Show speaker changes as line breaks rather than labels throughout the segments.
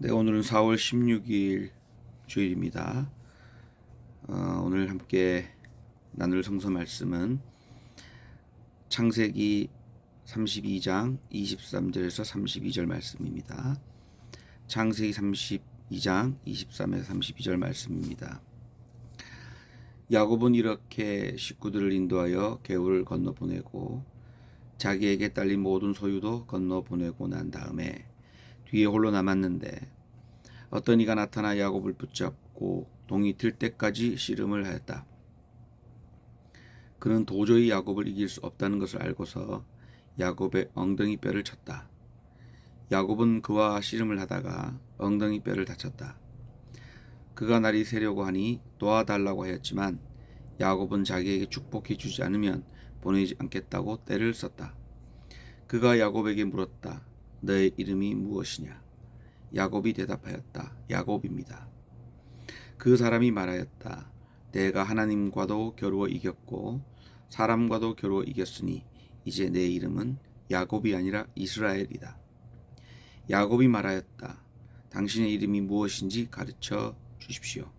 네, 오늘은 4월 16일 주일입니다. 오늘 함께 나눌 성서 말씀은 창세기 32장 23절에서 32절 말씀입니다. 창세기 32장 23에서 32절 말씀입니다. 야곱은 이렇게 식구들을 인도하여 개울을 건너보내고 자기에게 딸린 모든 소유도 건너보내고 난 다음에 뒤에 홀로 남았는데 어떤 이가 나타나 야곱을 붙잡고 동이 들 때까지 씨름을 하였다. 그는 도저히 야곱을 이길 수 없다는 것을 알고서 야곱의 엉덩이 뼈를 쳤다. 야곱은 그와 씨름을 하다가 엉덩이 뼈를 다쳤다. 그가 날이 새려고 하니 도와달라고 하였지만 야곱은 자기에게 축복해 주지 않으면 보내지 않겠다고 떼를 썼다. 그가 야곱에게 물었다. 너의 이름이 무엇이냐? 야곱이 대답하였다. 야곱입니다. 그 사람이 말하였다. 내가 하나님과도 겨루어 이겼고 사람과도 겨루어 이겼으니 이제 내 이름은 야곱이 아니라 이스라엘이다. 야곱이 말하였다. 당신의 이름이 무엇인지 가르쳐 주십시오.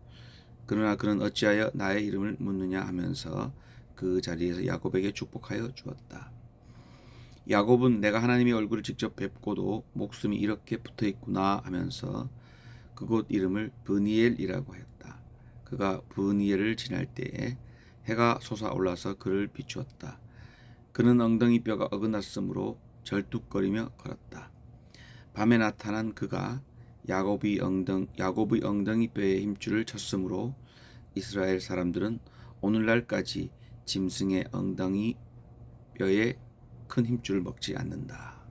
그러나 그는 어찌하여 나의 이름을 묻느냐 하면서 그 자리에서 야곱에게 축복하여 주었다. 야곱은 내가 하나님의 얼굴을 직접 뵙고도 목숨이 이렇게 붙어있구나 하면서 그곳 이름을 브니엘이라고 하였다. 그가 브니엘을 지날 때에 해가 솟아올라서 그를 비추었다. 그는 엉덩이 뼈가 어긋났으므로 절뚝거리며 걸었다. 밤에 나타난 그가 야곱의 엉덩이 뼈에 힘줄을 쳤으므로 이스라엘 사람들은 오늘날까지 짐승의 엉덩이 뼈에 큰 힘줄을 먹지 않는다.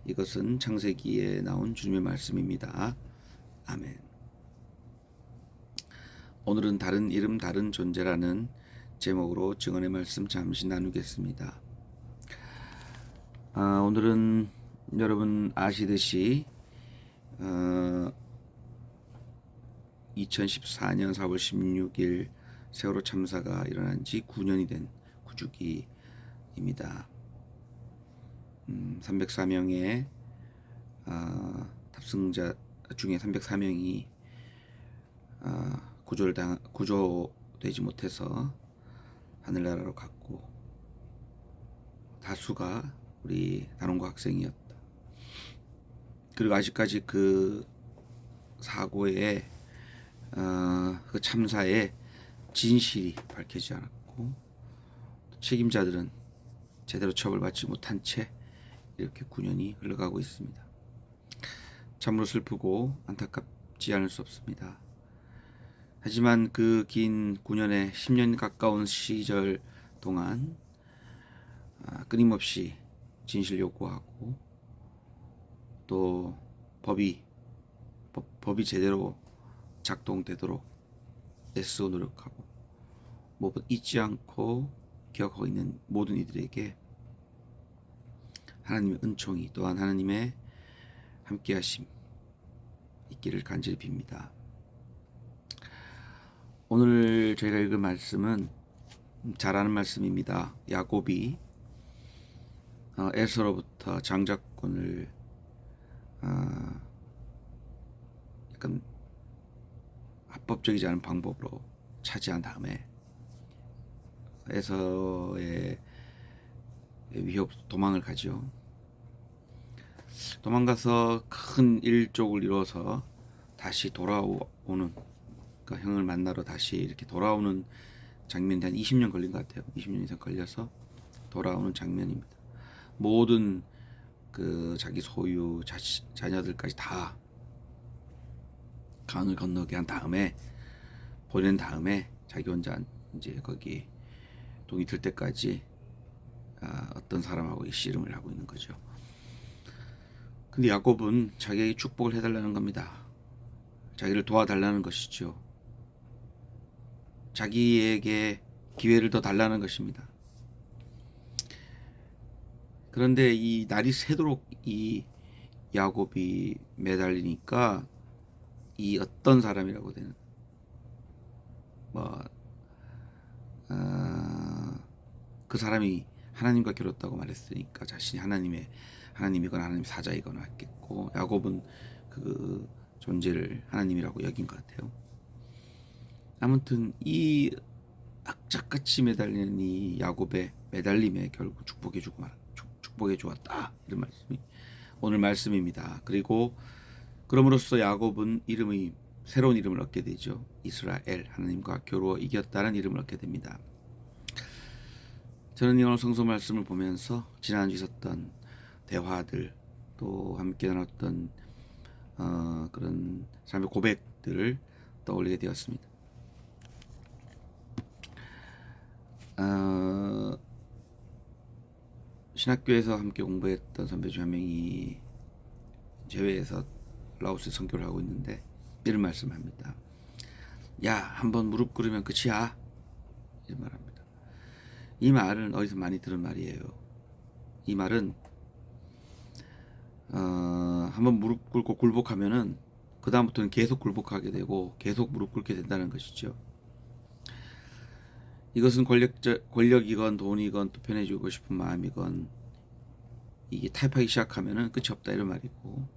이것은 창세기에 나온 주님의 말씀입니다. 아멘. 오늘은 다른 이름 다른 존재라는 제목으로 증언의 말씀 잠시 나누겠습니다. 오늘은 여러분 아시듯이 2014년 4월 16일 세월호 참사가 일어난 지 9년이 된 구주기입니다. 304명의 탑승자 중에 304명이 구조되지 못해서 하늘나라로 갔고 다수가 우리 단원고 학생이었다. 그리고 아직까지 그 사고의 그 참사의 진실이 밝혀지지 않았고 책임자들은 제대로 처벌받지 못한 채 이렇게 9년이 흘러가고 있습니다. 참으로 슬프고 안타깝지 않을 수 없습니다. 하지만 그 긴 9년의 10년 가까운 시절 동안 끊임없이 진실 요구하고 또 법이 제대로 작동되도록 애쓰고 노력하고 무엇보다 잊지 않고 기억하고 있는 모든 이들에게 하나님의 은총이 또한 하나님의 함께하심 있기를 간절히 빕니다. 오늘 저희가 읽은 말씀은 잘 아는 말씀입니다. 야곱이 에서로부터 장자권을 약간 합법적이지 않은 방법으로 차지한 다음에 에서의 위협 도망을 가죠. 도망가서 큰 일족을 이뤄서 다시 돌아오는, 그러니까 형을 만나러 다시 이렇게 돌아오는 장면이 한 20년 걸린 것 같아요. 20년 이상 걸려서 돌아오는 장면입니다. 모든 그 자기 소유 자녀들까지 다 강을 건너게 한 다음에 보낸 다음에 자기 혼자 이제 거기 동이 들 때까지 어떤 사람하고 씨름을 하고 있는 거죠. 근데 야곱은 자기에게 축복을 해달라는 겁니다. 자기를 도와달라는 것이죠. 자기에게 기회를 더 달라는 것입니다. 그런데 이 날이 새도록 이 야곱이 매달리니까 이 어떤 사람이라고 되는 그 사람이 하나님과 겨뤘다고 말했으니까 자신이 하나님이거나 하나님 사자이거나 했겠고 야곱은 그 존재를 하나님이라고 여긴 것 같아요. 아무튼 이 악착같이 매달리는 이 야곱의 매달림에 결국 축복해 주었다. 이런 말씀이 오늘 말씀입니다. 그리고 그럼으로써 야곱은 새로운 이름을 얻게 되죠. 이스라엘, 하나님과 겨루어 이겼다는 이름을 얻게 됩니다. 저는 오늘 성서 말씀을 보면서 지난주 있었던 대화들, 또 함께 나눴던 그런 삶의 고백들을 떠올리게 되었습니다. 신학교에서 함께 공부했던 선배 중 한 명이 제외해서 라오스에 선교를 하고 있는데 이런 말씀을 합니다. 야, 한번 무릎 꿇으면 끝이야. 이런 말합니다. 이 말은 어디서 많이 들은 말이에요. 이 말은 한번 무릎 꿇고 굴복하면은 그 다음부터는 계속 굴복하게 되고 계속 무릎 꿇게 된다는 것이죠. 이것은 권력이건 돈이건 또 편해지고 싶은 마음이건 이게 타협하기 시작하면은 끝이 없다 이런 말이고,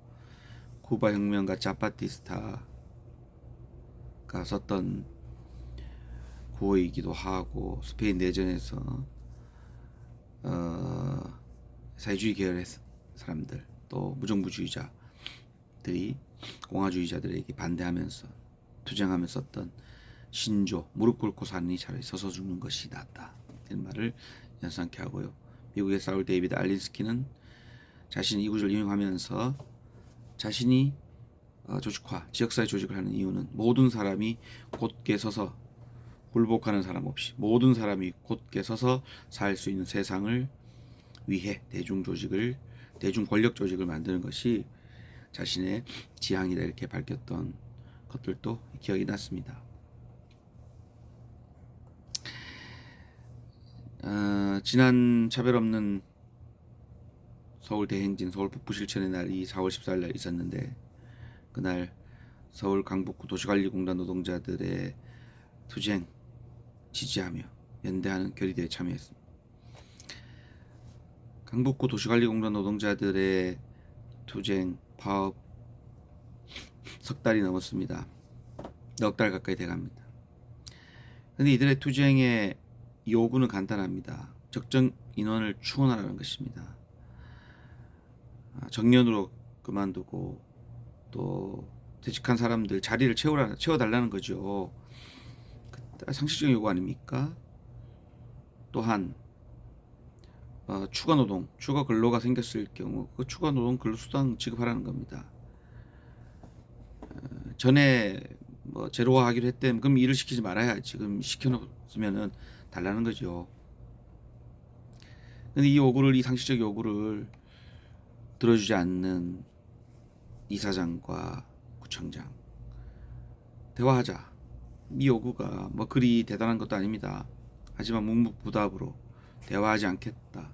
쿠바 혁명가 자파티스타가 썼던 구호이기도 하고, 스페인 내전에서 사회주의 계열의 사람들, 또 무정부주의자들이 공화주의자들에게 반대하면서 투쟁하며 썼던 신조, 무릎 꿇고 사느니 차라리 서서 죽는 것이 낫다, 이런 말을 연상케 하고요. 미국의 사울 데이비드 알린스키는 자신이 이 구절을 인용하면서 자신이 조직화, 지역사회 조직을 하는 이유는 모든 사람이 곧게 서서 굴복하는 사람 없이 모든 사람이 곧게 서서 살 수 있는 세상을 위해 대중 권력 조직을 만드는 것이 자신의 지향이다, 이렇게 밝혔던 것들도 기억이 났습니다. 지난 차별 없는 서울 대행진, 서울 북부실천의 날이 4월 14일 날 있었는데, 그날 서울 강북구 도시관리공단 노동자들의 투쟁 지지하며 연대하는 결의대에 참여했습니다. 강북구 도시관리공단 노동자들의 투쟁 파업 석 달이 넘었습니다. 넉 달 가까이 돼갑니다. 그런데 이들의 투쟁의 요구는 간단합니다. 적정 인원을 충원하라는 것입니다. 정년으로 그만두고 또 퇴직한 사람들 자리를 채워달라는 거죠. 상식적인 요구 아닙니까? 또한 추가 노동, 추가 근로가 생겼을 경우 그 추가 노동 근로수당 지급하라는 겁니다. 전에 제로화하기로 했다면 그럼 일을 시키지 말아야 지금 시켜놓으면은 달라는 거죠. 근데 이 상식적 요구를 들어주지 않는 이사장과 구청장, 대화하자. 이 요구가 그리 대단한 것도 아닙니다. 하지만 묵묵부답으로 대화하지 않겠다,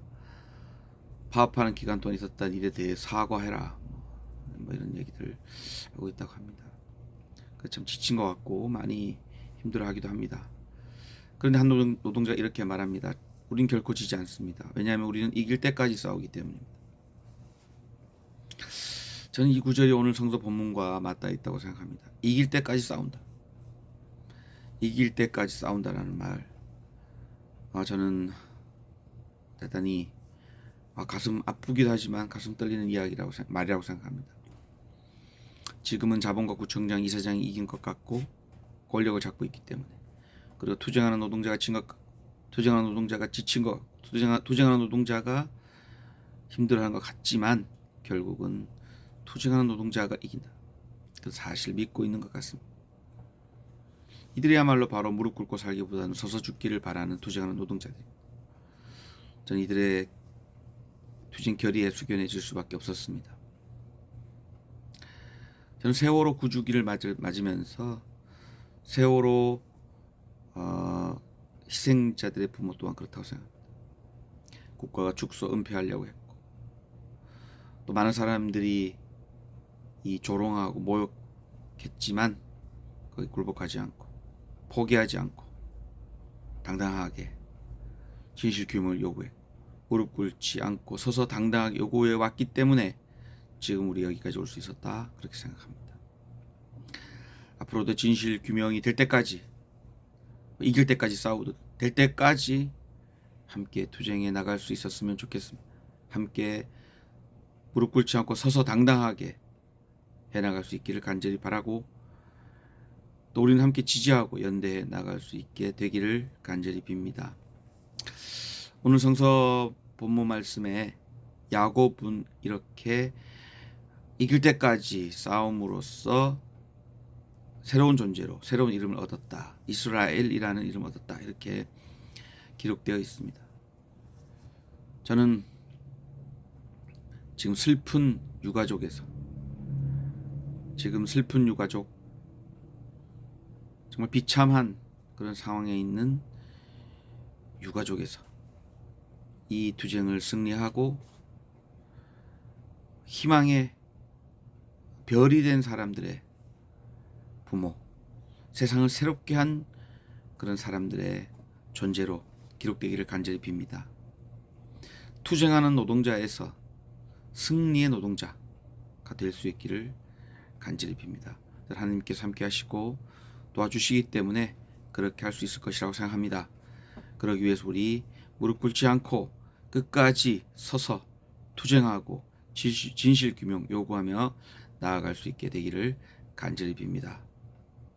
파업하는 기간 동안 있었던 일에 대해 사과해라, 이런 얘기들 하고 있다고 합니다. 참 지친 것 같고 많이 힘들어하기도 합니다. 그런데 한 노동자가 이렇게 말합니다. 우린 결코 지지 않습니다. 왜냐하면 우리는 이길 때까지 싸우기 때문입니다. 저는 이 구절이 오늘 성서 본문과 맞닿아 있다고 생각합니다. 이길 때까지 싸운다. 이길 때까지 싸운다라는 말, 저는 대단히 가슴 아프기도 하지만 가슴 떨리는 말이라고 생각합니다. 지금은 자본과 구청장, 이사장이 이긴 것 같고 권력을 잡고 있기 때문에, 그리고 투쟁하는 노동자가 지친 것, 투쟁하는 노동자가 힘들어하는 것 같지만 결국은 투쟁하는 노동자가 이긴다, 그 사실을 믿고 있는 것 같습니다. 이들이야말로 바로 무릎 꿇고 살기보다는 서서 죽기를 바라는 투쟁하는 노동자들입니다. 저는 이들의 투쟁 결의에 숙연해질 수밖에 없었습니다. 저는 세월호 구주기를 맞으면서 세월호 희생자들의 부모 또한 그렇다고 생각합니다. 국가가 죽소 은폐하려고 했고, 또 많은 사람들이 조롱하고 모욕했지만 거기 굴복하지 않고 포기하지 않고 당당하게 진실 규명을 요구해 무릎 꿇지 않고 서서 당당하게 요구해 왔기 때문에 지금 우리 여기까지 올 수 있었다, 그렇게 생각합니다. 앞으로도 진실 규명이 될 때까지, 이길 때까지 싸우듯 될 때까지 함께 투쟁해 나갈 수 있었으면 좋겠습니다. 함께 무릎 꿇지 않고 서서 당당하게 해나갈 수 있기를 간절히 바라고, 또 우리는 함께 지지하고 연대해 나갈 수 있게 되기를 간절히 빕니다. 오늘 성서 본문 말씀에 야곱은 이렇게 이길 때까지 싸움으로써 새로운 존재로 새로운 이름을 얻었다. 이스라엘이라는 이름을 얻었다. 이렇게 기록되어 있습니다. 저는 지금 슬픈 유가족, 정말 비참한 그런 상황에 있는 유가족에서 이 투쟁을 승리하고 희망의 별이 된 사람들의 부모, 세상을 새롭게 한 그런 사람들의 존재로 기록되기를 간절히 빕니다. 투쟁하는 노동자에서 승리의 노동자가 될 수 있기를 간절히 빕니다. 하나님께서 함께 하시고 도와주시기 때문에 그렇게 할 수 있을 것이라고 생각합니다. 그러기 위해서 우리 무릎 꿇지 않고 끝까지 서서 투쟁하고 진실 규명 요구하며 나아갈 수 있게 되기를 간절히 빕니다.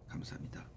감사합니다.